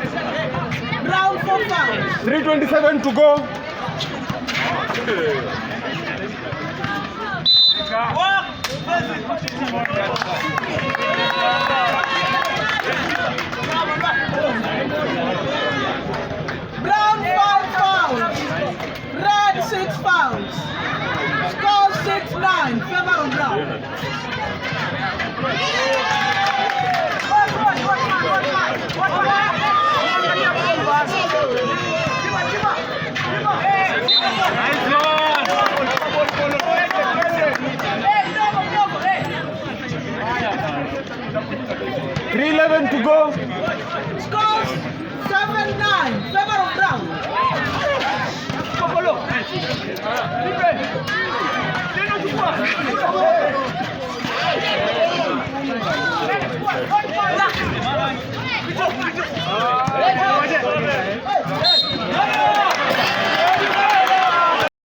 Round 4 fouls. 3:27 to go. Brown 5 fouls. Red 6 fouls. Score 6-9. Favor of Brown. Three 11 to go. Scores 7-9. Favor of Brown.